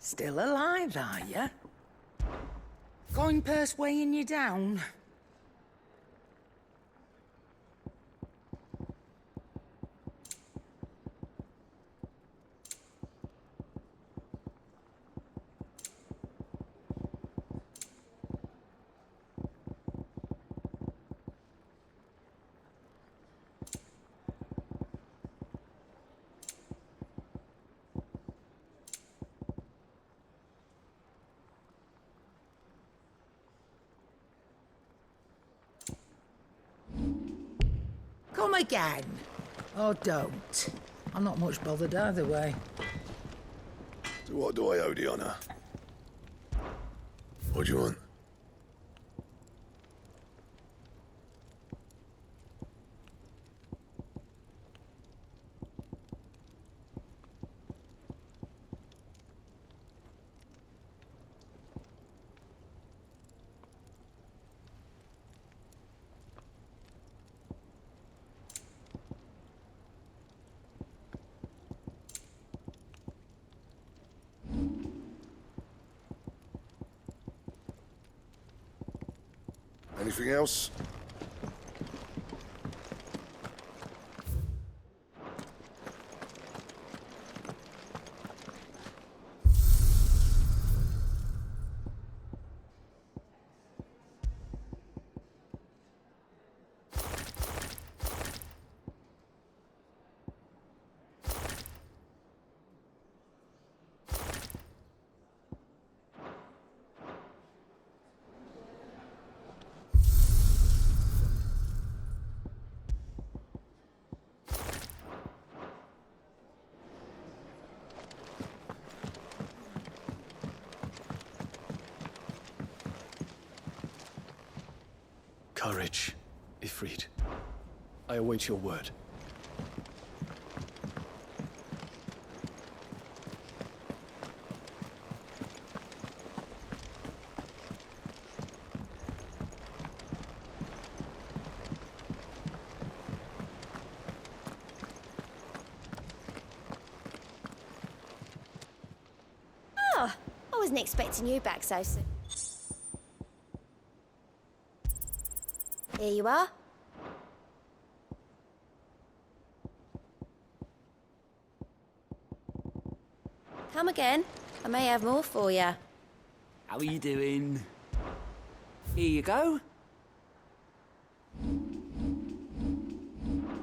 Still alive, are you? Coin purse weighing you down? Come again. Or don't. I'm not much bothered either way. So what do I owe the honour? What do you want? Anything else? Courage, Ifrit. I await your word. Oh, I wasn't expecting you back so soon. Here you are. Come again. I may have more for you. How are you doing? Here you go.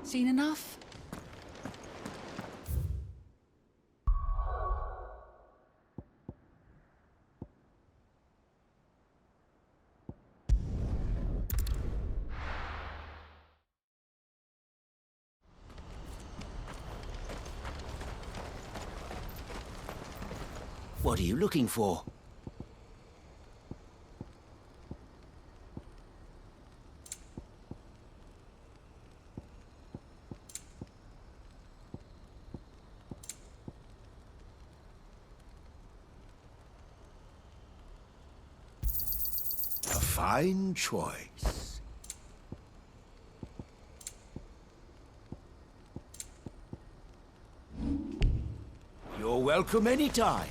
Seen enough? What are you looking for? A fine choice. You're welcome anytime.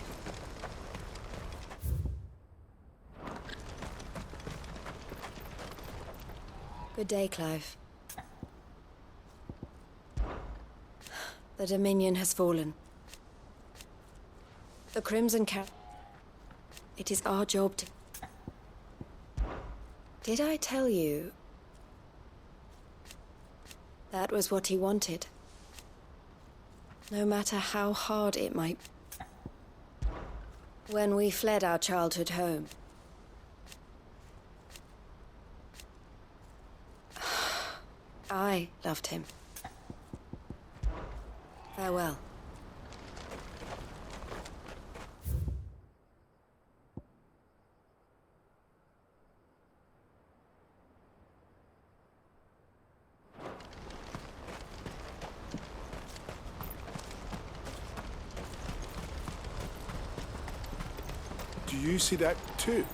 Good day, Clive. The Dominion has fallen. The Crimson Cap. It is our job to... Did I tell you? That was what he wanted. No matter how hard it might... When we fled our childhood home, I loved him. Farewell. Do you see that too?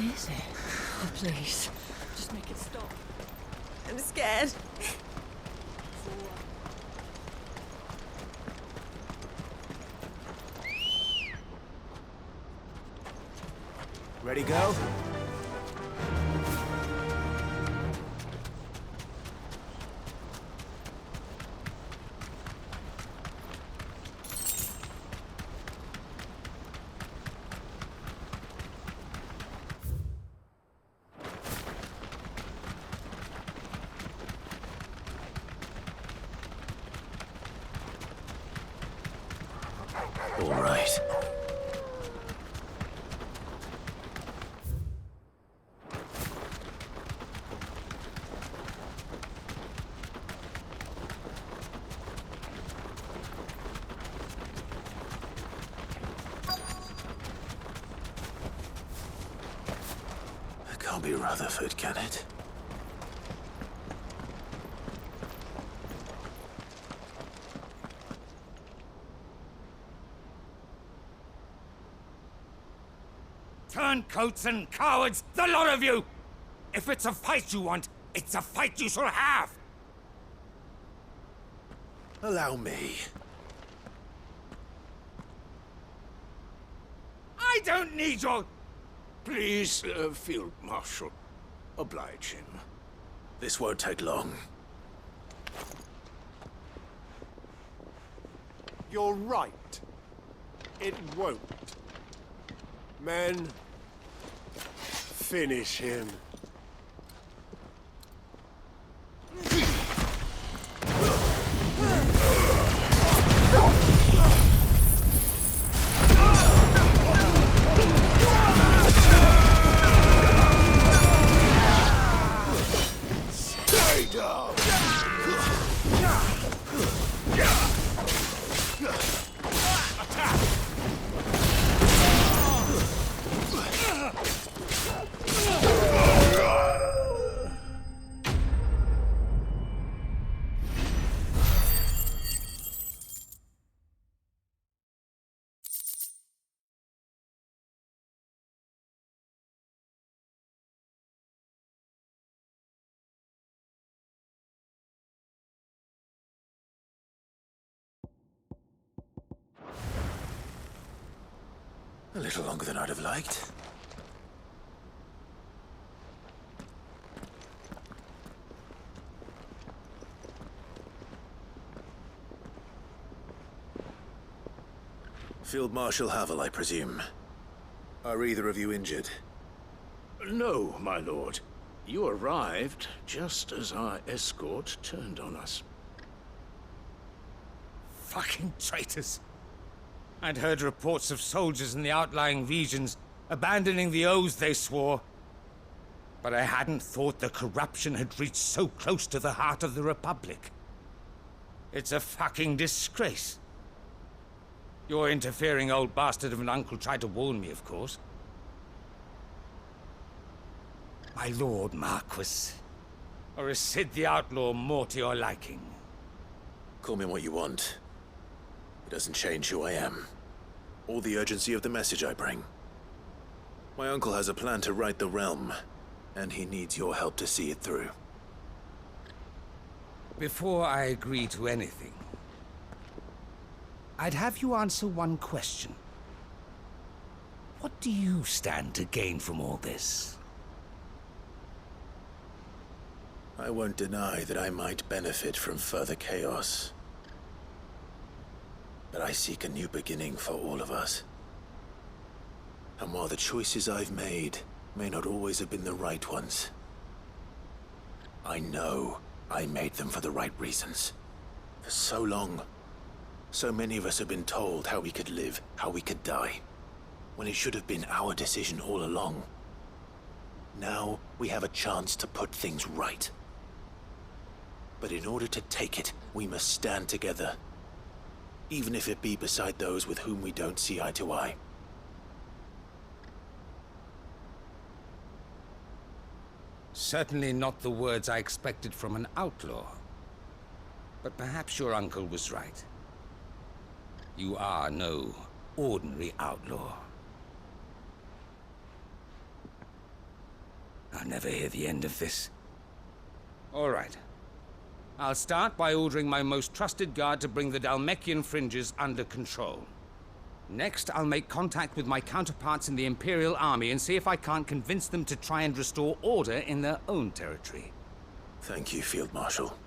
is it? Oh, please. Just make it stop. I'm scared. Ready, go? All right. It can't be Rutherford, can it? Turncoats and cowards, the lot of you! If it's a fight you want, it's a fight you shall have! Allow me. I don't need your... Please, Field Marshal. Oblige him. This won't take long. You're right. It won't. Men, finish him. Stay down! A little longer than I'd have liked. Field Marshal Havel, I presume. Are either of you injured? No, my lord. You arrived just as our escort turned on us. Fucking traitors. I'd heard reports of soldiers in the outlying regions abandoning the oaths they swore. But I hadn't thought the corruption had reached so close to the heart of the Republic. It's a fucking disgrace. Your interfering old bastard of an uncle tried to warn me, of course. My lord Marquis. Or is Sid the Outlaw more to your liking? Call me what you want. It doesn't change who I am, or the urgency of the message I bring. My uncle has a plan to right the realm, and he needs your help to see it through. Before I agree to anything, I'd have you answer one question. What do you stand to gain from all this? I won't deny that I might benefit from further chaos. But I seek a new beginning for all of us. And while the choices I've made may not always have been the right ones, I know I made them for the right reasons. For so long, so many of us have been told how we could live, how we could die, when it should have been our decision all along. Now we have a chance to put things right. But in order to take it, we must stand together. Even if it be beside those with whom we don't see eye to eye. Certainly not the words I expected from an outlaw. But perhaps your uncle was right. You are no ordinary outlaw. I'll never hear the end of this. All right. I'll start by ordering my most trusted guard to bring the Dhalmekian fringes under control. Next, I'll make contact with my counterparts in the Imperial Army and see if I can't convince them to try and restore order in their own territory. Thank you, Field Marshal.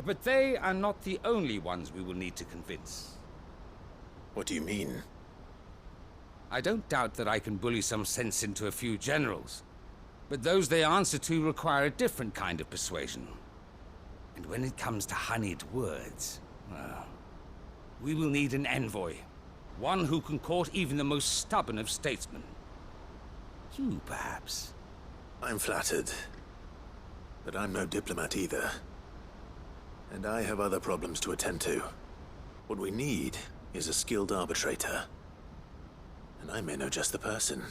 But they are not the only ones we will need to convince. What do you mean? I don't doubt that I can bully some sense into a few generals, but those they answer to require a different kind of persuasion. And when it comes to honeyed words, well, we will need an envoy. One who can court even the most stubborn of statesmen. You, perhaps? I'm flattered. But I'm no diplomat either. And I have other problems to attend to. What we need is a skilled arbitrator. And I may know just the person.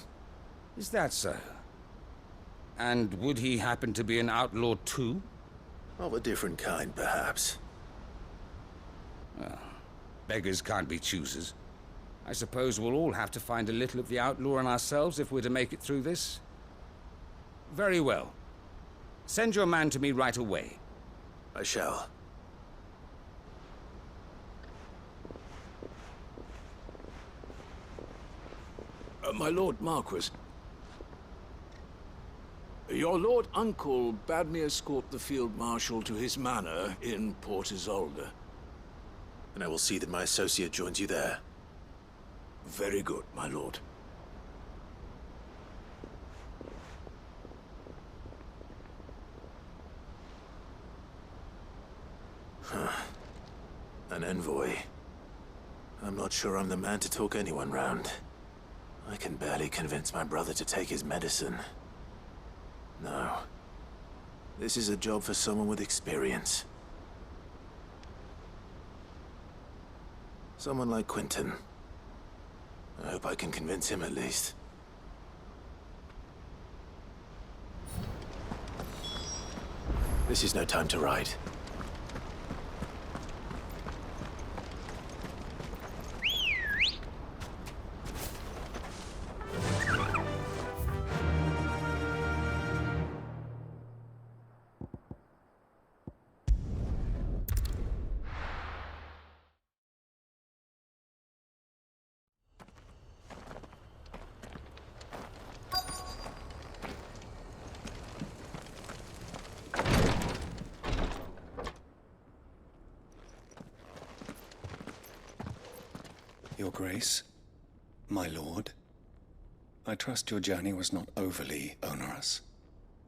Is that so? And would he happen to be an outlaw too? Of a different kind, perhaps. Well, beggars can't be choosers. I suppose we'll all have to find a little of the outlaw in ourselves if we're to make it through this. Very well. Send your man to me right away. I shall. My Lord Marquis. Your Lord Uncle bade me escort the Field Marshal to his manor in Port Isolde. And I will see that my associate joins you there. Very good, my lord. An envoy. I'm not sure I'm the man to talk anyone round. I can barely convince my brother to take his medicine. No. This is a job for someone with experience. Someone like Quentin. I hope I can convince him at least. This is no time to ride. Your Grace, my lord, I trust your journey was not overly onerous.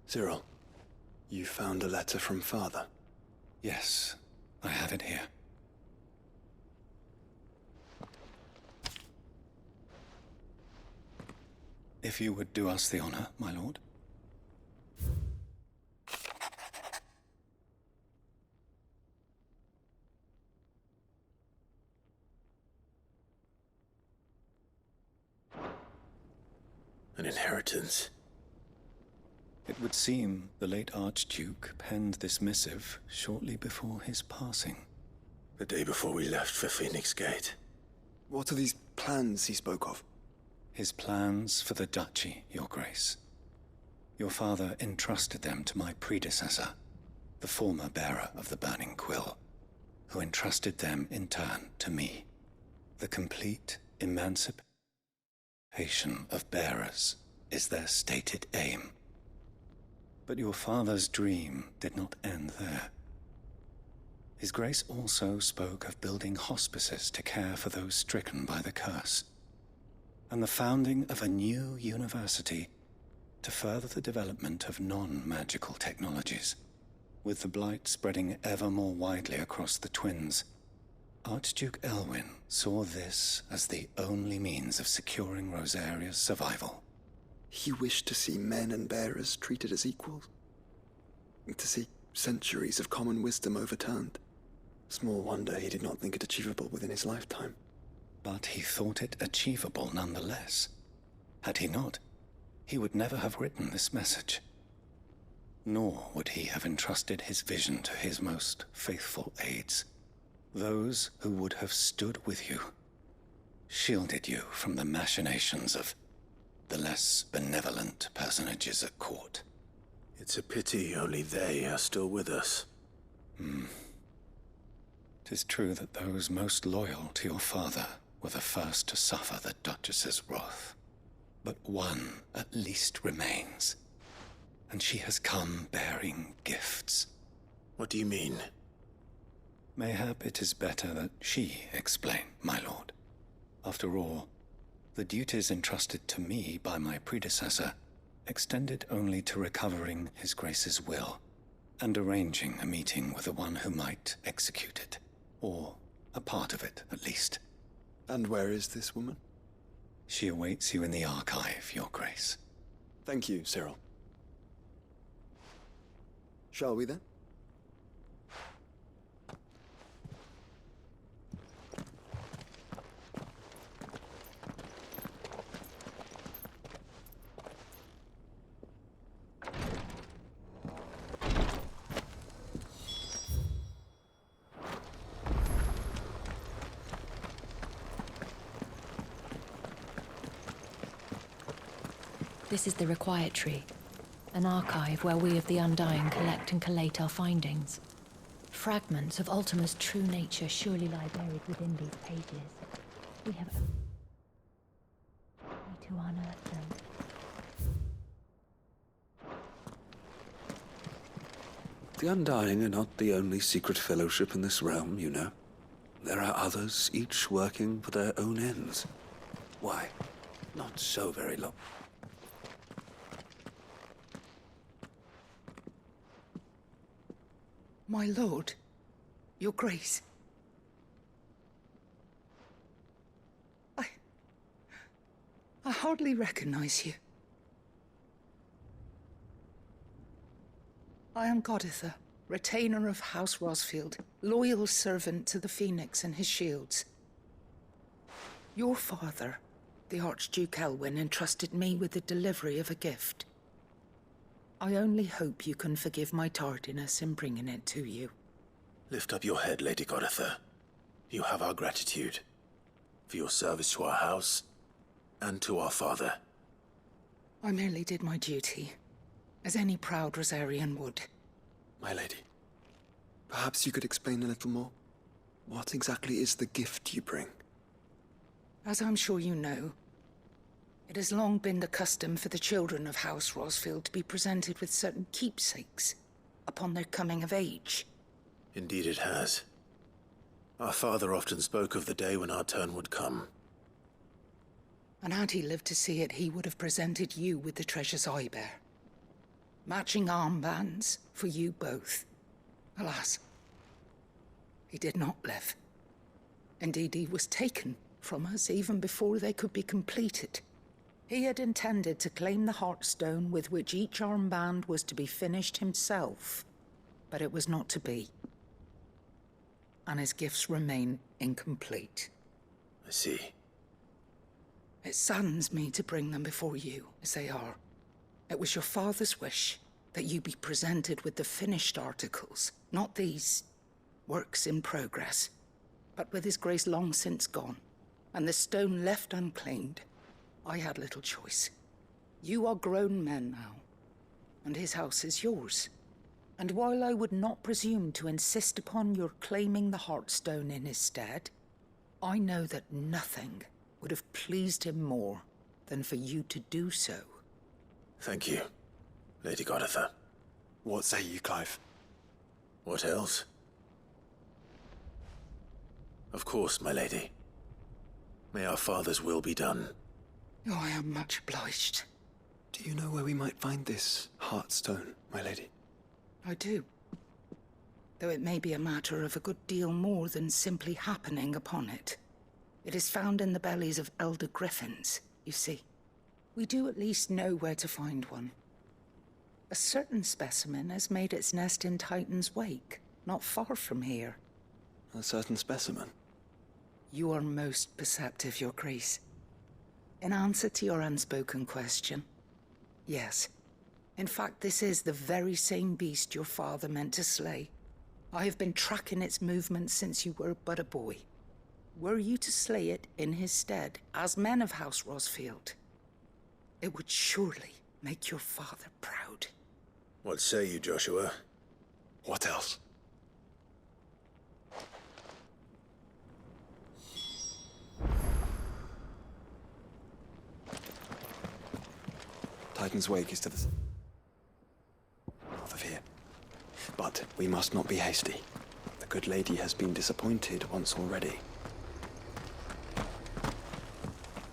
Cyril, you found a letter from Father? Yes, I have it here. If you would do us the honor, my lord. An inheritance. It would seem the late Archduke penned this missive shortly before his passing. The day before we left for Phoenix Gate. What are these plans he spoke of? His plans for the duchy, Your Grace. Your father entrusted them to my predecessor, the former bearer of the Burning Quill, who entrusted them in turn to me. The complete emancipation of bearers is their stated aim. But your father's dream did not end there. His Grace also spoke of building hospices to care for those stricken by the curse, and the founding of a new university to further the development of non-magical technologies. With the blight spreading ever more widely across the twins, Archduke Elwyn saw this as the only means of securing Rosaria's survival. He wished to see men and bearers treated as equals. To see centuries of common wisdom overturned. Small wonder he did not think it achievable within his lifetime. But he thought it achievable nonetheless. Had he not, he would never have written this message. Nor would he have entrusted his vision to his most faithful aides. Those who would have stood with you, shielded you from the machinations of the less benevolent personages at court. It's a pity only they are still with us. 'Tis true that those most loyal to your father were the first to suffer the Duchess's wrath. But one at least remains, and she has come bearing gifts. What do you mean? Mayhap it is better that she explain, my lord. After all, the duties entrusted to me by my predecessor extended only to recovering His Grace's will and arranging a meeting with the one who might execute it, or a part of it, at least. And where is this woman? She awaits you in the archive, Your Grace. Thank you, Cyril. Shall we then? This is the Required Tree, an archive where we of the Undying collect and collate our findings. Fragments of Ultima's true nature surely lie buried within these pages. We have only to unearth them. The Undying are not the only secret fellowship in this realm, you know. There are others, each working for their own ends. Why, not so very long. My lord, your grace. I hardly recognize you. I am Goditha, retainer of House Rosfield, loyal servant to the Phoenix and his shields. Your father, the Archduke Elwyn, entrusted me with the delivery of a gift. I only hope you can forgive my tardiness in bringing it to you. Lift up your head, Lady Goditha. You have our gratitude for your service to our house and to our father. I merely did my duty, as any proud Rosarian would. My lady, perhaps you could explain a little more? What exactly is the gift you bring? As I'm sure you know, it has long been the custom for the children of House Rosfield to be presented with certain keepsakes upon their coming of age. Indeed it has. Our father often spoke of the day when our turn would come. And had he lived to see it, he would have presented you with the treasures I bear. Matching armbands for you both. Alas, he did not live. Indeed, he was taken from us even before they could be completed. He had intended to claim the Heartstone with which each armband was to be finished himself, but it was not to be. And his gifts remain incomplete. I see. It saddens me to bring them before you, as they are. It was your father's wish that you be presented with the finished articles, not these works in progress, but with his grace long since gone, and the stone left unclaimed. I had little choice. You are grown men now, and his house is yours. And while I would not presume to insist upon your claiming the Heartstone in his stead, I know that nothing would have pleased him more than for you to do so. Thank you, Lady Goditha. What say you, Clive? What else? Of course, my lady. May our father's will be done. Oh, I am much obliged. Do you know where we might find this Heartstone, my lady? I do. Though it may be a matter of a good deal more than simply happening upon it. It is found in the bellies of elder griffins, you see. We do at least know where to find one. A certain specimen has made its nest in Titan's Wake, not far from here. A certain specimen? You are most perceptive, Your Grace. In answer to your unspoken question, yes. In fact, this is the very same beast your father meant to slay. I have been tracking its movements since you were but a boy. Were you to slay it in his stead, as men of House Rosfield, It would surely make your father proud. What say you, Joshua? What else? Titan's Wake is to the north of here. But we must not be hasty. The good lady has been disappointed once already.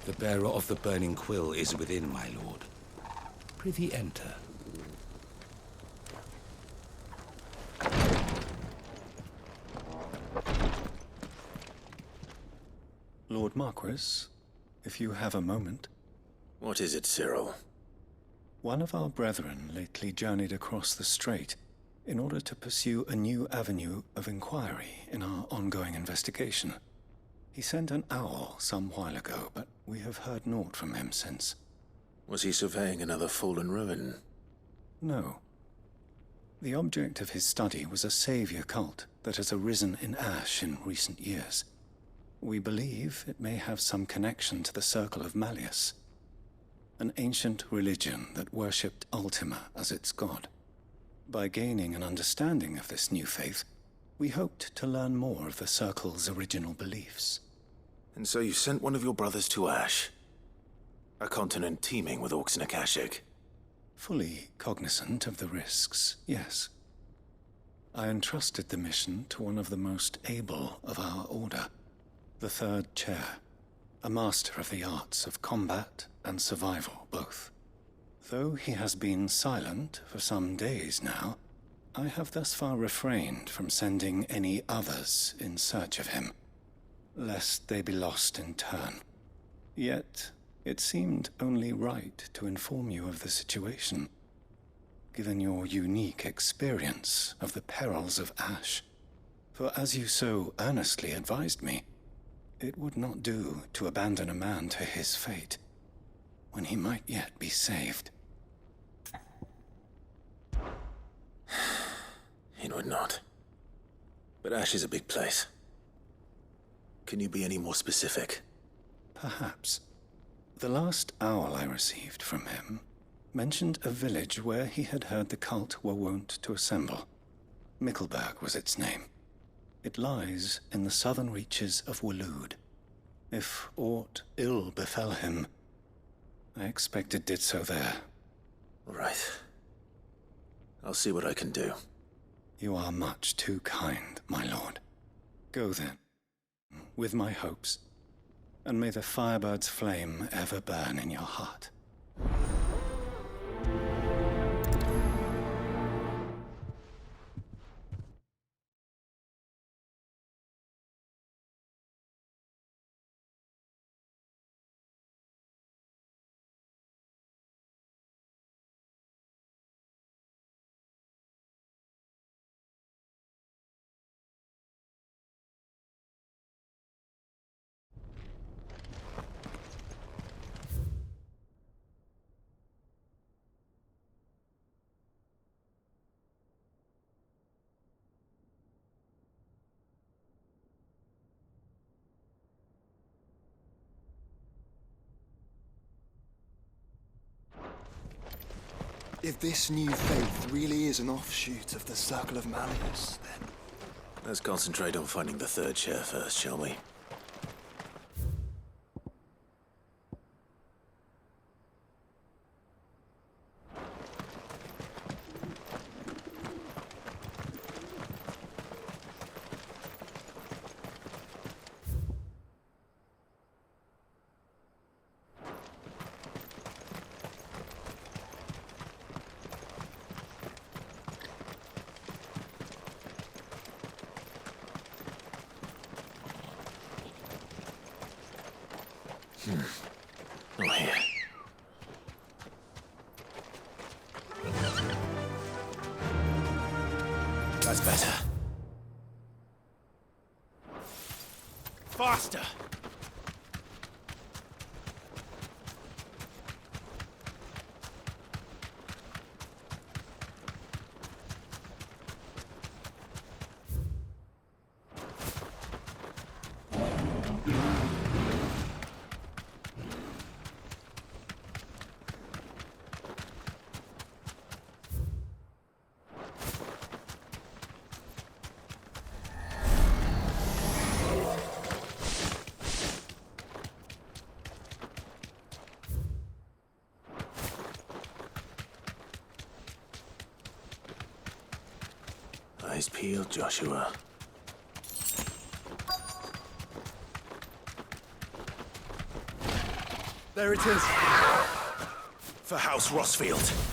The bearer of the burning quill is within, my lord. Prithee enter. Lord Marquis, if you have a moment. What is it, Cyril? One of our brethren lately journeyed across the strait in order to pursue a new avenue of inquiry in our ongoing investigation. He sent an owl some while ago, but we have heard naught from him since. Was he surveying another fallen ruin? No. The object of his study was a savior cult that has arisen in Ash in recent years. We believe it may have some connection to the Circle of Malleus, an ancient religion that worshipped Ultima as its god. By gaining an understanding of this new faith, we hoped to learn more of the Circle's original beliefs. And so you sent one of your brothers to Ash? A continent teeming with orcs and Akashic? Fully cognizant of the risks, yes. I entrusted the mission to one of the most able of our order, the Third Chair, a master of the arts of combat and survival both. Though he has been silent for some days now, I have thus far refrained from sending any others in search of him, lest they be lost in turn. Yet, it seemed only right to inform you of the situation, given your unique experience of the perils of Ash. For as you so earnestly advised me, it would not do to abandon a man to his fate, when he might yet be saved. It would not. But Ash is a big place. Can you be any more specific? Perhaps. The last owl I received from him mentioned a village where he had heard the cult were wont to assemble. Mickleburg was its name. It lies in the southern reaches of Waloed. If aught ill befell him, I expect it did so there. Right. I'll see what I can do. You are much too kind, my lord. Go then, with my hopes, and may the firebird's flame ever burn in your heart. If this new faith really is an offshoot of the Circle of Malleus, then... Let's concentrate on finding the Third Chair first, shall we? Oh, here. That's better. Faster! Eyes peeled, Joshua. There it is. For House Rossfield.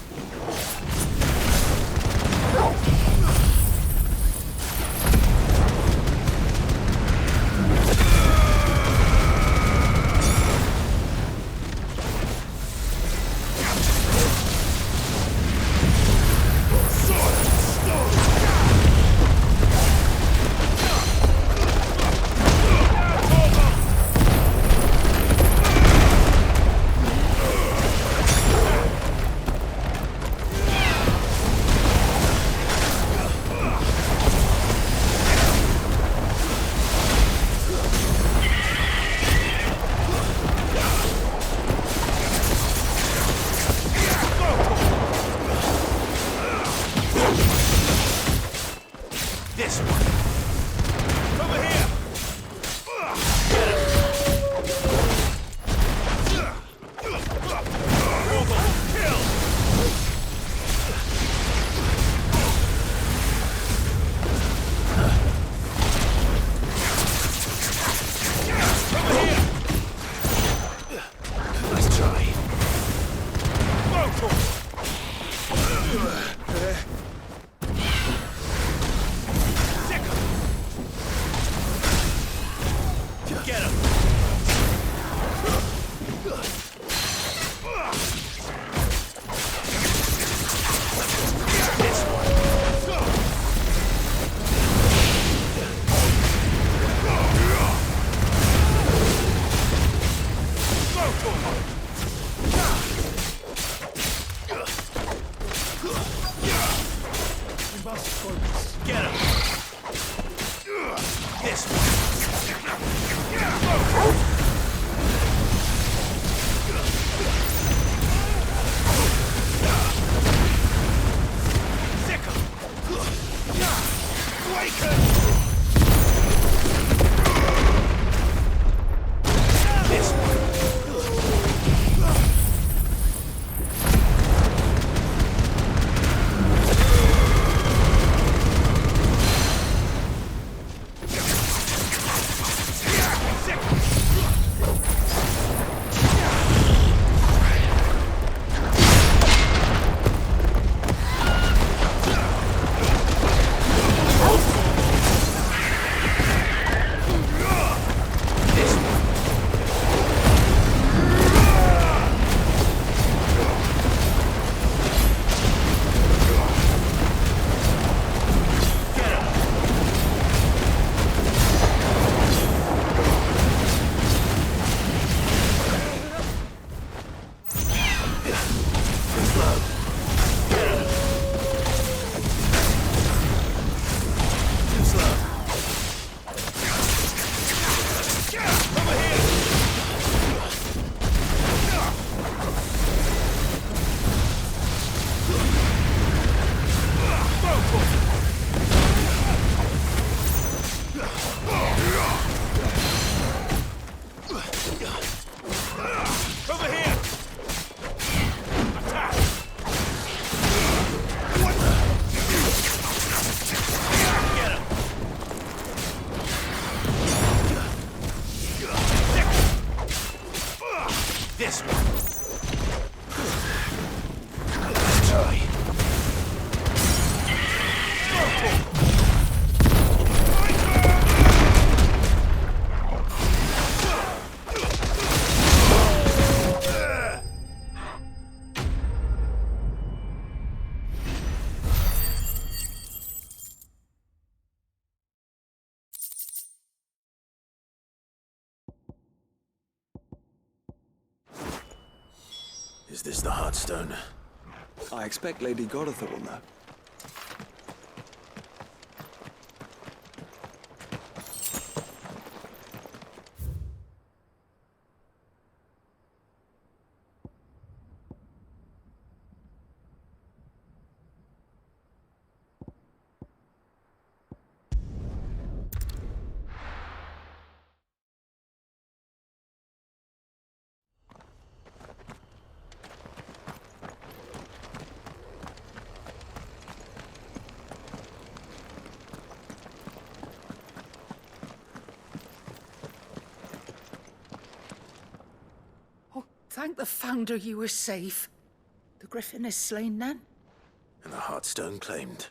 Is this the Heartstone? I expect Lady Goritha will know. Thank the Founder you were safe. The Griffin is slain then? And the Heartstone claimed.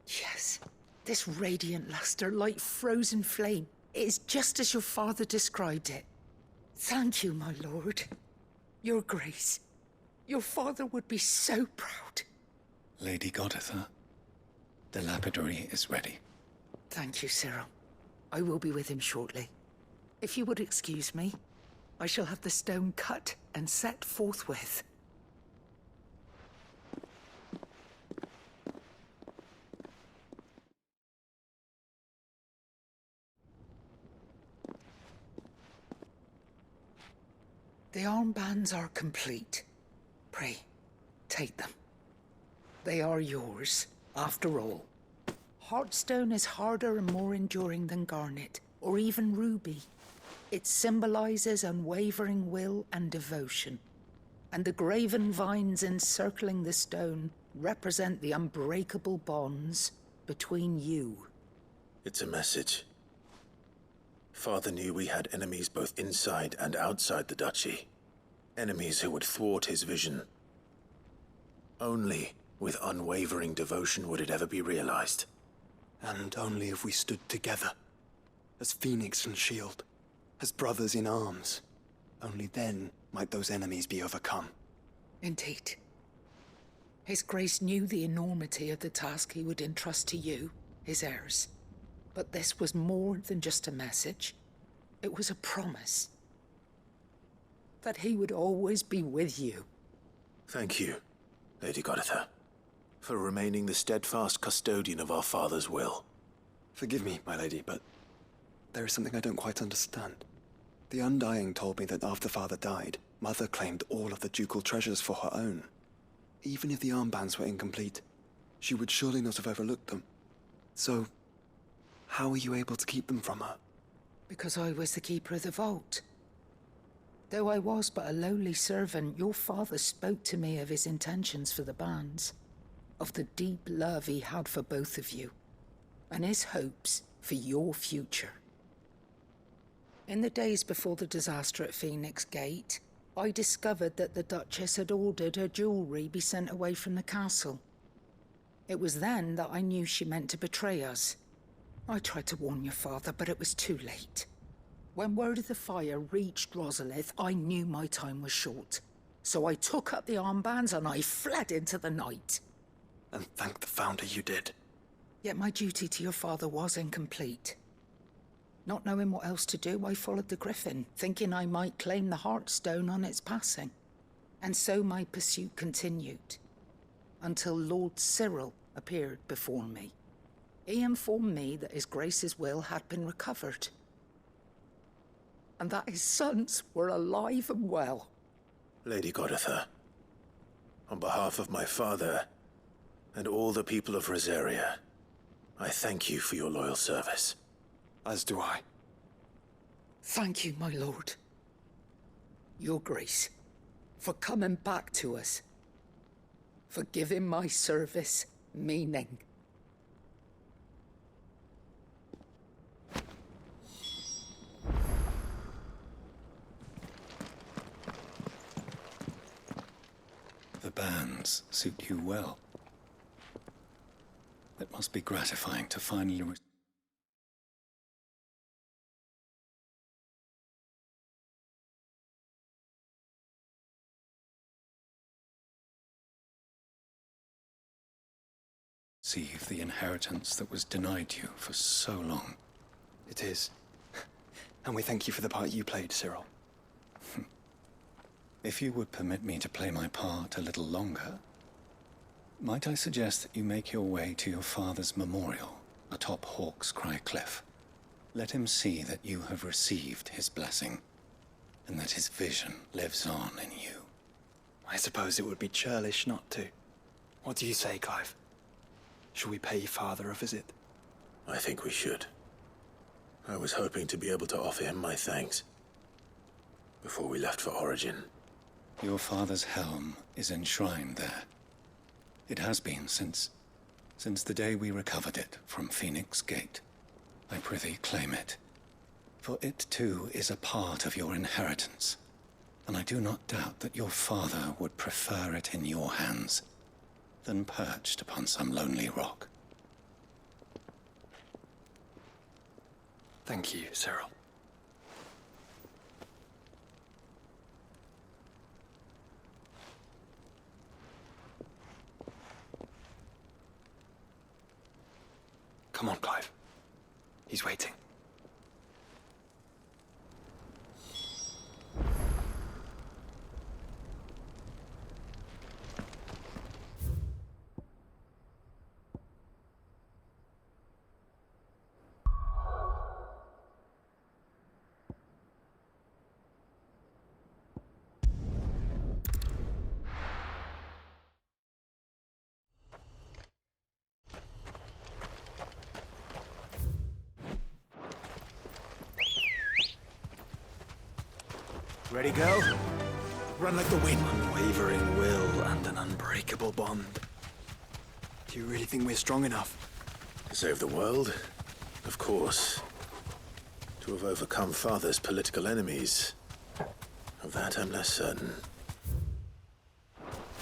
Yes. This radiant luster, like frozen flame. It is just as your father described it. Thank you, my lord. Your grace. Your father would be so proud. Lady Goditha, the lapidary is ready. Thank you, Cyril. I will be with him shortly. If you would excuse me, I shall have the stone cut and set forthwith. The armbands are complete. Pray, take them. They are yours, after all. Heartstone is harder and more enduring than garnet, or even ruby. It symbolizes unwavering will and devotion. And the graven vines encircling the stone represent the unbreakable bonds between you. It's a message. Father knew we had enemies both inside and outside the duchy. Enemies who would thwart his vision. Only with unwavering devotion would it ever be realized. And only if we stood together, as Phoenix and Shield, as brothers in arms. Only then might those enemies be overcome. Indeed. His Grace knew the enormity of the task he would entrust to you, his heirs. But this was more than just a message. It was a promise. That he would always be with you. Thank you, Lady Goditha, for remaining the steadfast custodian of our father's will. Forgive me, my lady, but there is something I don't quite understand. The Undying told me that after Father died, Mother claimed all of the ducal treasures for her own. Even if the armbands were incomplete, she would surely not have overlooked them. So, how were you able to keep them from her? Because I was the keeper of the vault. Though I was but a lowly servant, your father spoke to me of his intentions for the bands, of the deep love he had for both of you, and his hopes for your future. In the days before the disaster at Phoenix Gate, I discovered that the Duchess had ordered her jewelry be sent away from the castle. It was then that I knew she meant to betray us. I tried to warn your father, but it was too late. When word of the fire reached Rosalith, I knew my time was short. So I took up the armbands and I fled into the night. And thank the Founder you did. Yet my duty to your father was incomplete. Not knowing what else to do, I followed the Griffin, thinking I might claim the Heartstone on its passing. And so my pursuit continued, until Lord Cyril appeared before me. He informed me that His Grace's will had been recovered, and that his sons were alive and well. Lady Goditha, on behalf of my father and all the people of Rosaria, I thank you for your loyal service. As do I. Thank you, my lord. Your Grace, for coming back to us, for giving my service meaning. The bands suit you well. It must be gratifying to finally receive the inheritance that was denied you for so long. It is. And we thank you for the part you played, Cyril. If you would permit me to play my part a little longer, might I suggest that you make your way to your father's memorial atop Hawk's Cry Cliff? Let him see that you have received his blessing, and that his vision lives on in you. I suppose it would be churlish not to. What do you say, Clive? Shall we pay Father a visit? I think we should. I was hoping to be able to offer him my thanks before we left for Origin. Your father's helm is enshrined there. It has been since Since the day we recovered it from Phoenix Gate, I prithee claim it. For it too is a part of your inheritance, and I do not doubt that your father would prefer it in your hands than perched upon some lonely rock. Thank you, Cyril. Come on, Clive. He's waiting. Ready, go? Run like the wind. Unwavering will and an unbreakable bond. Do you really think we're strong enough? To save the world? Of course. To have overcome Father's political enemies? Of that I'm less certain.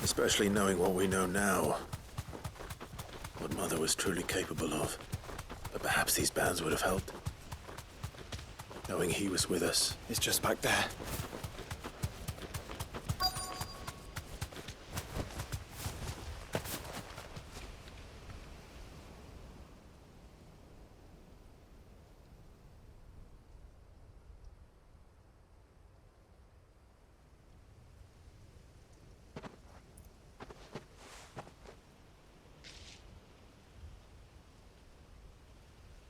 Especially knowing what we know now. What Mother was truly capable of. But perhaps these bands would have helped. Knowing he was with us. It's just back there.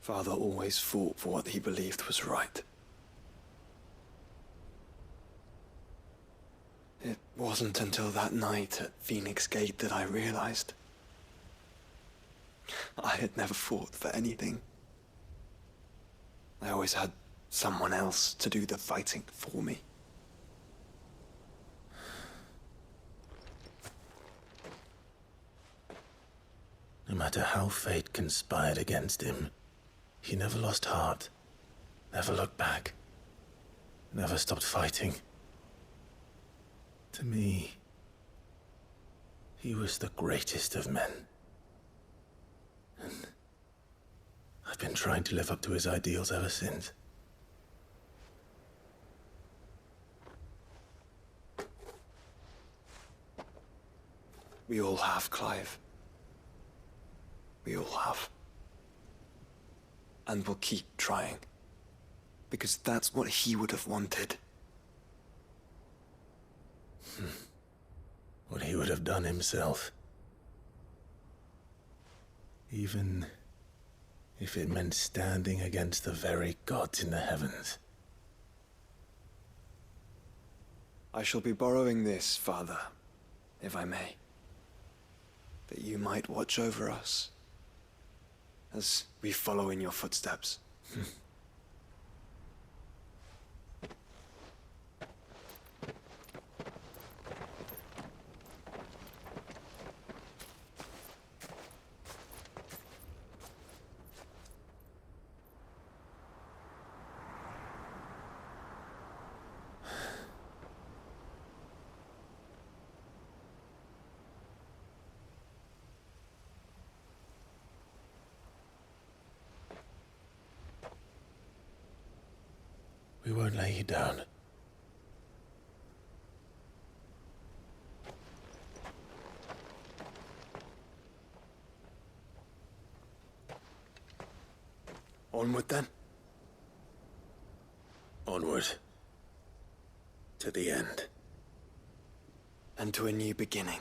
Father always fought for what he believed was right. It wasn't until that night at Phoenix Gate that I realized I had never fought for anything. I always had someone else to do the fighting for me. No matter how fate conspired against him, he never lost heart, never looked back, never stopped fighting. To me, he was the greatest of men. And I've been trying to live up to his ideals ever since. We all have, Clive. We all have. And we'll keep trying. Because that's what he would have wanted. What he would have done himself. Even if it meant standing against the very gods in the heavens. I shall be borrowing this, Father, if I may. That you might watch over us as we follow in your footsteps. We won't lay you down. Onward then. Onward. To the end. And to a new beginning.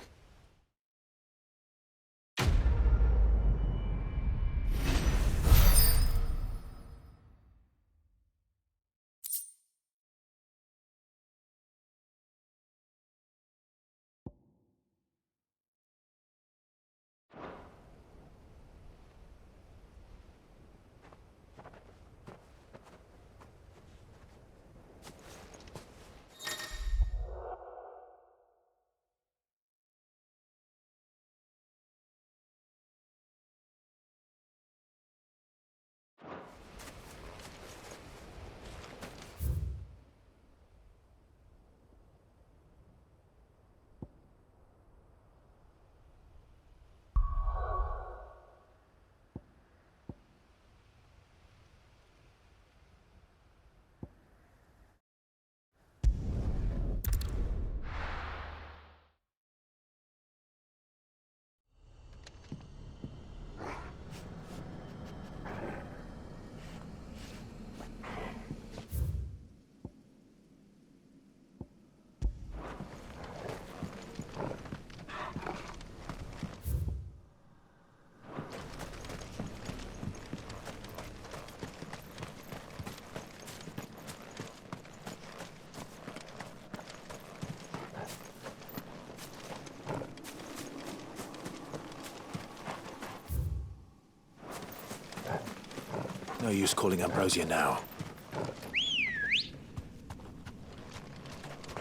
No use calling Ambrosia now.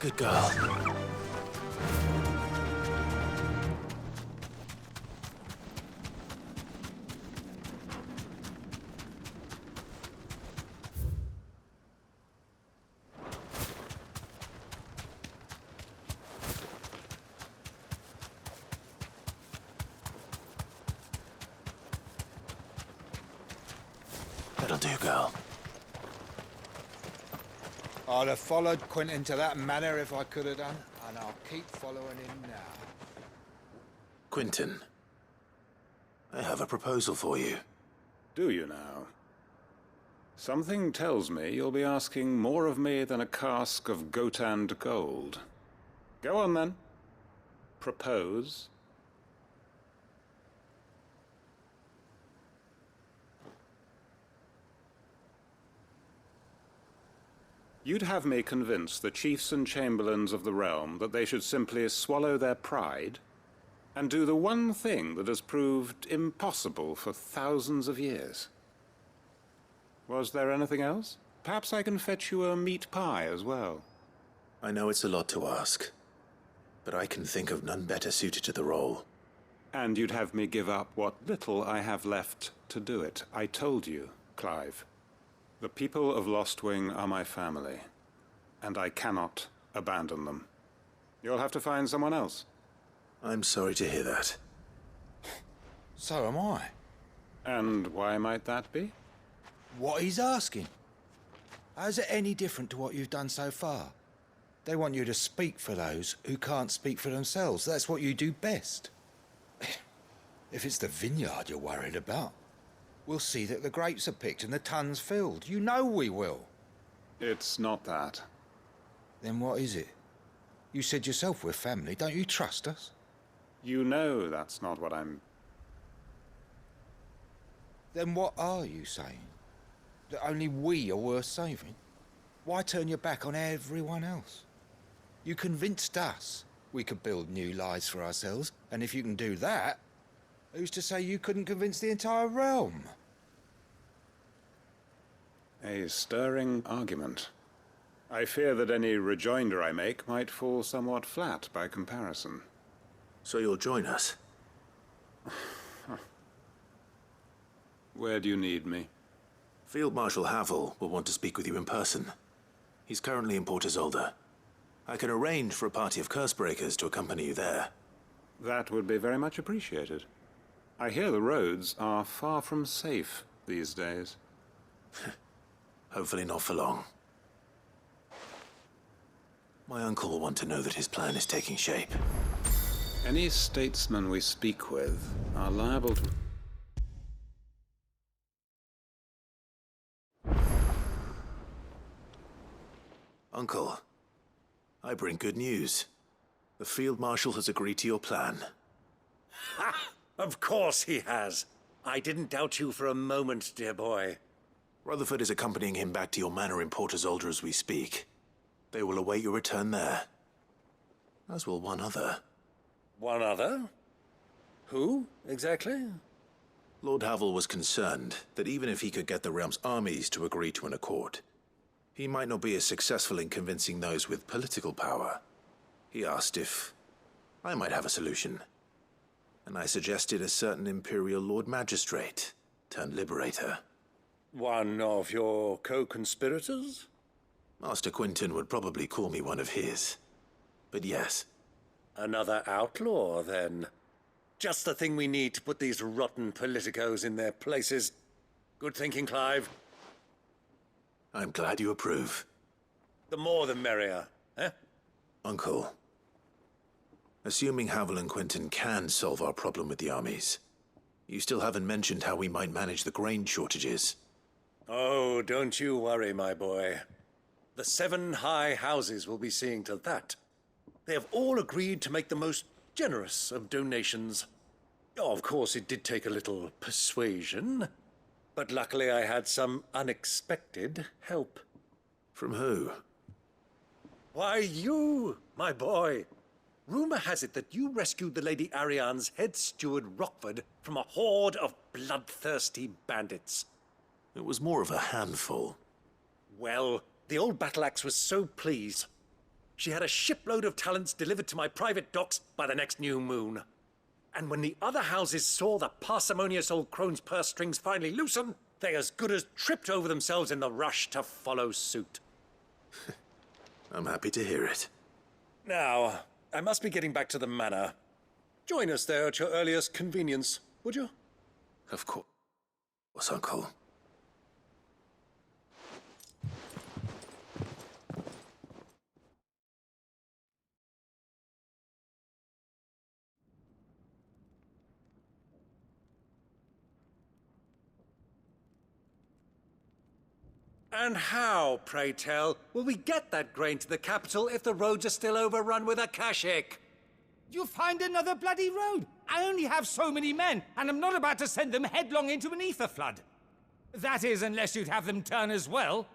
Good girl. That'll do, girl. I'd have followed Quentin to that manor if I could have done, and I'll keep following him now. Quentin, I have a proposal for you. Do you now? Something tells me you'll be asking more of me than a cask of Gotand gold. Go on, then. Propose. You'd have me convince the chiefs and chamberlains of the realm that they should simply swallow their pride and do the one thing that has proved impossible for thousands of years. Was there anything else? Perhaps I can fetch you a meat pie as well. I know it's a lot to ask, but I can think of none better suited to the role. And you'd have me give up what little I have left to do it. I told you, Clive. The people of Lostwing are my family, and I cannot abandon them. You'll have to find someone else. I'm sorry to hear that. So am I. And why might that be? What he's asking. How's it any different to what you've done so far? They want you to speak for those who can't speak for themselves. That's what you do best. If it's the vineyard you're worried about, we'll see that the grapes are picked and the tons filled. You know we will. It's not that. Then what is it? You said yourself we're family. Don't you trust us? You know that's not what I'm... Then what are you saying? That only we are worth saving? Why turn your back on everyone else? You convinced us we could build new lives for ourselves, and if you can do that, who's to say you couldn't convince the entire realm? A stirring argument. I fear that any rejoinder I make might fall somewhat flat by comparison. So you'll join us? Where do you need me? Field Marshal Havel will want to speak with you in person. He's currently in Port Isolde. I can arrange for a party of Cursebreakers to accompany you there. That would be very much appreciated. I hear the roads are far from safe these days. Hopefully not for long. My uncle will want to know that his plan is taking shape. Any statesmen we speak with are liable to... Uncle, I bring good news. The Field Marshal has agreed to your plan. Ha! Of course he has. I didn't doubt you for a moment, dear boy. Rutherford is accompanying him back to your manor in Port Isolde as we speak. They will await your return there. As will one other. One other? Who, exactly? Lord Havel was concerned that even if he could get the realm's armies to agree to an accord, he might not be as successful in convincing those with political power. He asked if I might have a solution, and I suggested a certain Imperial Lord Magistrate turned Liberator. One of your co-conspirators? Master Quentin would probably call me one of his, but yes. Another outlaw, then. Just the thing we need to put these rotten politicos in their places. Good thinking, Clive. I'm glad you approve. The more the merrier, eh? Uncle, assuming Havel and Quentin can solve our problem with the armies, you still haven't mentioned how we might manage the grain shortages. Oh, don't you worry, my boy. The 7 high houses will be seeing to that. They have all agreed to make the most generous of donations. Oh, of course, it did take a little persuasion, but luckily I had some unexpected help. From who? Why, you, my boy. Rumor has it that you rescued the Lady Ariane's head steward Rockford from a horde of bloodthirsty bandits. It was more of a handful. Well, the old battle axe was so pleased. She had a shipload of talents delivered to my private docks by the next new moon. And when the other houses saw the parsimonious old crone's purse strings finally loosen, they as good as tripped over themselves in the rush to follow suit. I'm happy to hear it. Now, I must be getting back to the manor. Join us there at your earliest convenience, would you? Of course, Uncle. And how, pray tell, will we get that grain to the capital if the roads are still overrun with akashic? You'll find another bloody road. I only have so many men, and I'm not about to send them headlong into an ether flood. That is, unless you'd have them turn as well.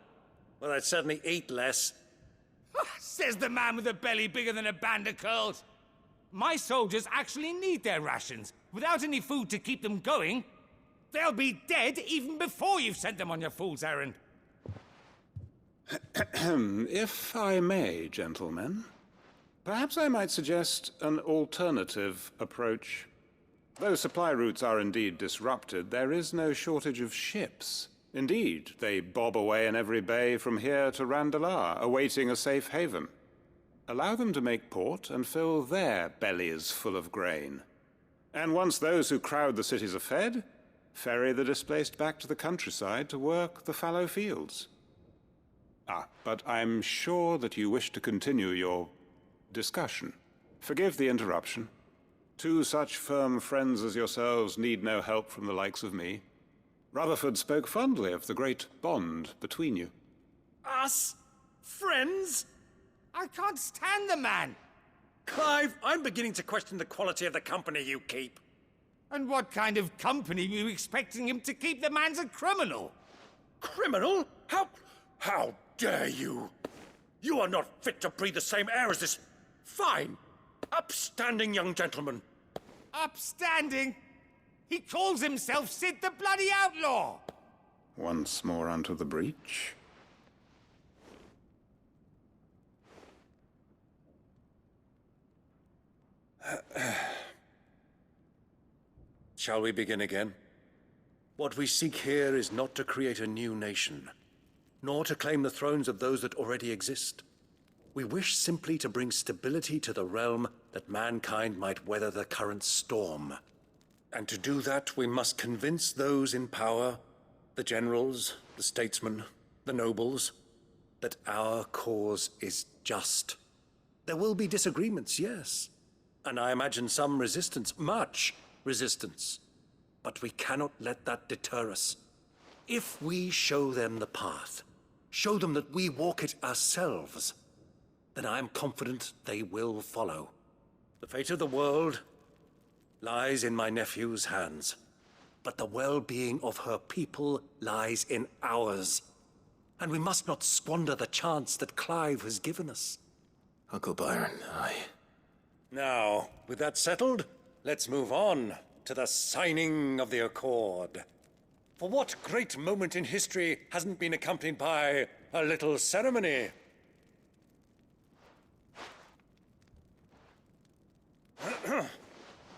Well, I'd certainly eat less. Says the man with a belly bigger than a band of curls. My soldiers actually need their rations. Without any food to keep them going, they'll be dead even before you've sent them on your fool's errand. If I may, gentlemen, perhaps I might suggest an alternative approach. Though supply routes are indeed disrupted, there is no shortage of ships. Indeed, they bob away in every bay from here to Randalar, awaiting a safe haven. Allow them to make port and fill their bellies full of grain. And once those who crowd the cities are fed, ferry the displaced back to the countryside to work the fallow fields. But I'm sure that you wish to continue your discussion. Forgive the interruption. Two such firm friends as yourselves need no help from the likes of me. Rutherford spoke fondly of the great bond between you. Us? Friends? I can't stand the man! Clive, I'm beginning to question the quality of the company you keep. And what kind of company were you expecting him to keep? The man's a criminal! Criminal? How dare you? You are not fit to breathe the same air as this fine, upstanding young gentleman. Upstanding? He calls himself Sid the Bloody Outlaw! Once more unto the breach. Shall we begin again? What we seek here is not to create a new nation, nor to claim the thrones of those that already exist. We wish simply to bring stability to the realm that mankind might weather the current storm. And to do that, we must convince those in power, the generals, the statesmen, the nobles, that our cause is just. There will be disagreements, yes. And I imagine some resistance, much resistance. But we cannot let that deter us. If we show them the path, show them that we walk it ourselves, then I am confident they will follow. The fate of the world lies in my nephew's hands, but the well-being of her people lies in ours. And we must not squander the chance that Clive has given us. Uncle Byron, Now, with that settled, let's move on to the signing of the Accord. For what great moment in history hasn't been accompanied by a little ceremony?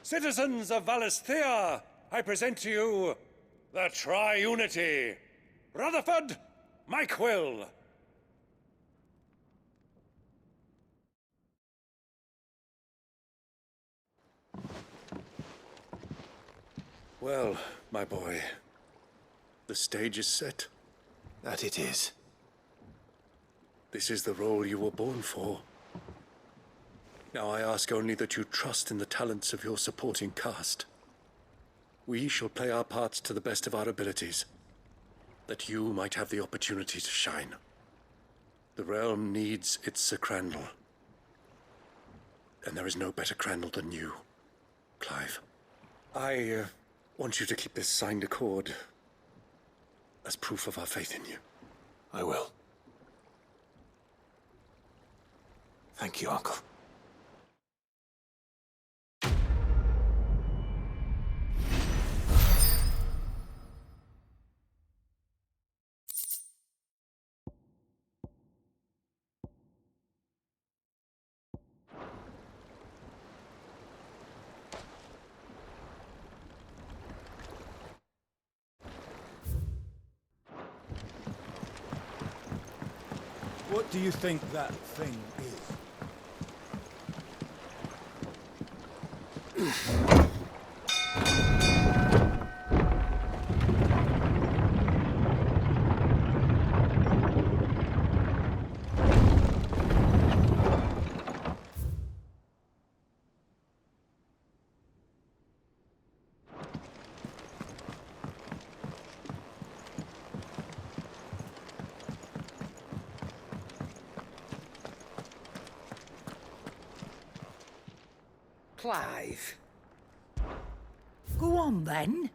Citizens of Valisthea, I present to you the Triunity. Rutherford, Mike Will. Well, my boy, the stage is set. That it is. This is the role you were born for. Now I ask only that you trust in the talents of your supporting cast. We shall play our parts to the best of our abilities, that you might have the opportunity to shine. The realm needs its Sir Crandall. And there is no better Crandall than you, Clive. I want you to keep this signed accord as proof of our faith in you. I will. Thank you, Uncle. What do you think that thing is? Clive. Go on, then.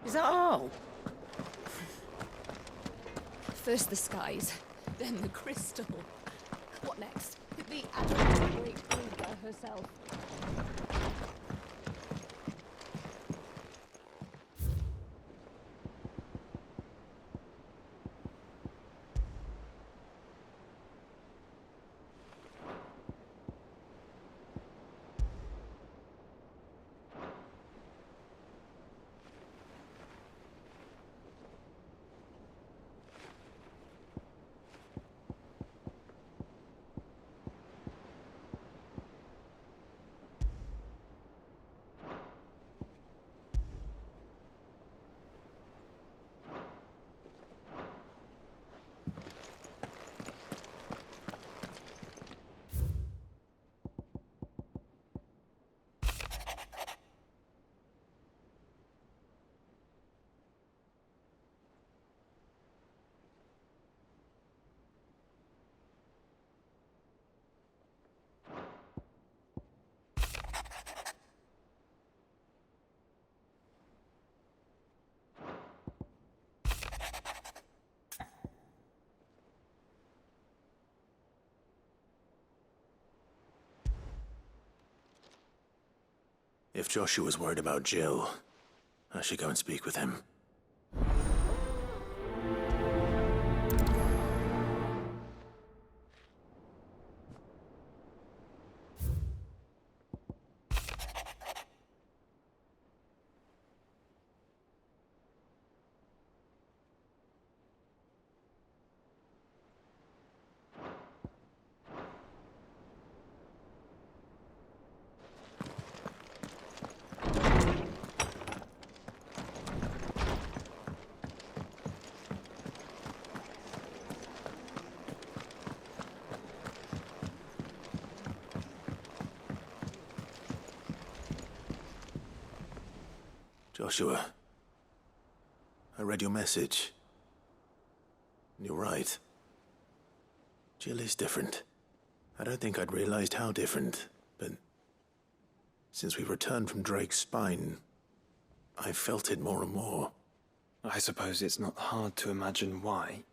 Is that all? First the skies, then the crystal. What next? The admirable great Olga herself. If Joshua's worried about Jill, I should go and speak with him. Joshua, I read your message. You're right. Jill is different. I don't think I'd realized how different, but since we returned from Drake's spine, I've felt it more and more. I suppose it's not hard to imagine why.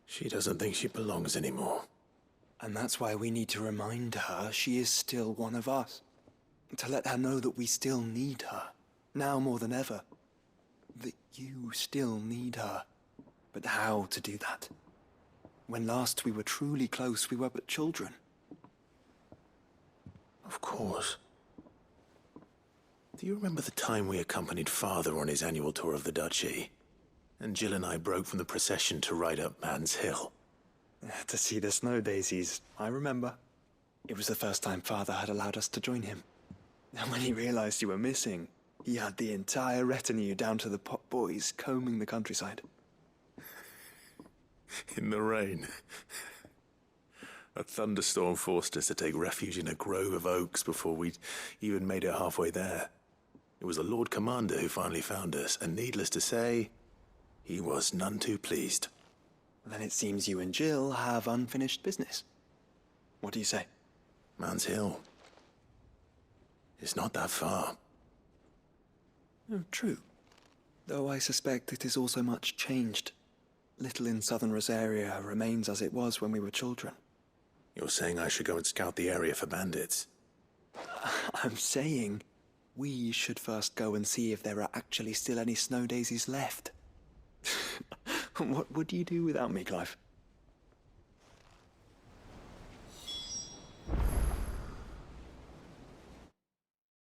She doesn't think she belongs anymore. And that's why we need to remind her she is still one of us. To let her know that we still need her. Now more than ever. That you still need her. But how to do that? When last we were truly close, we were but children. Of course. Do you remember the time we accompanied Father on his annual tour of the Duchy? And Jill and I broke from the procession to ride up Man's Hill. To see the snow daisies, I remember. It was the first time Father had allowed us to join him. And when he realized you were missing, he had the entire retinue down to the pot boys combing the countryside. In the rain. A thunderstorm forced us to take refuge in a grove of oaks before we'd even made it halfway there. It was the Lord Commander who finally found us, and needless to say, he was none too pleased. Then it seems you and Jill have unfinished business. What do you say? Man's Hill. It's not that far. Oh, true. Though I suspect it is also much changed. Little in southern Rosaria remains as it was when we were children. You're saying I should go and scout the area for bandits? I'm saying we should first go and see if there are actually still any snow daisies left. What would you do without me, Clive?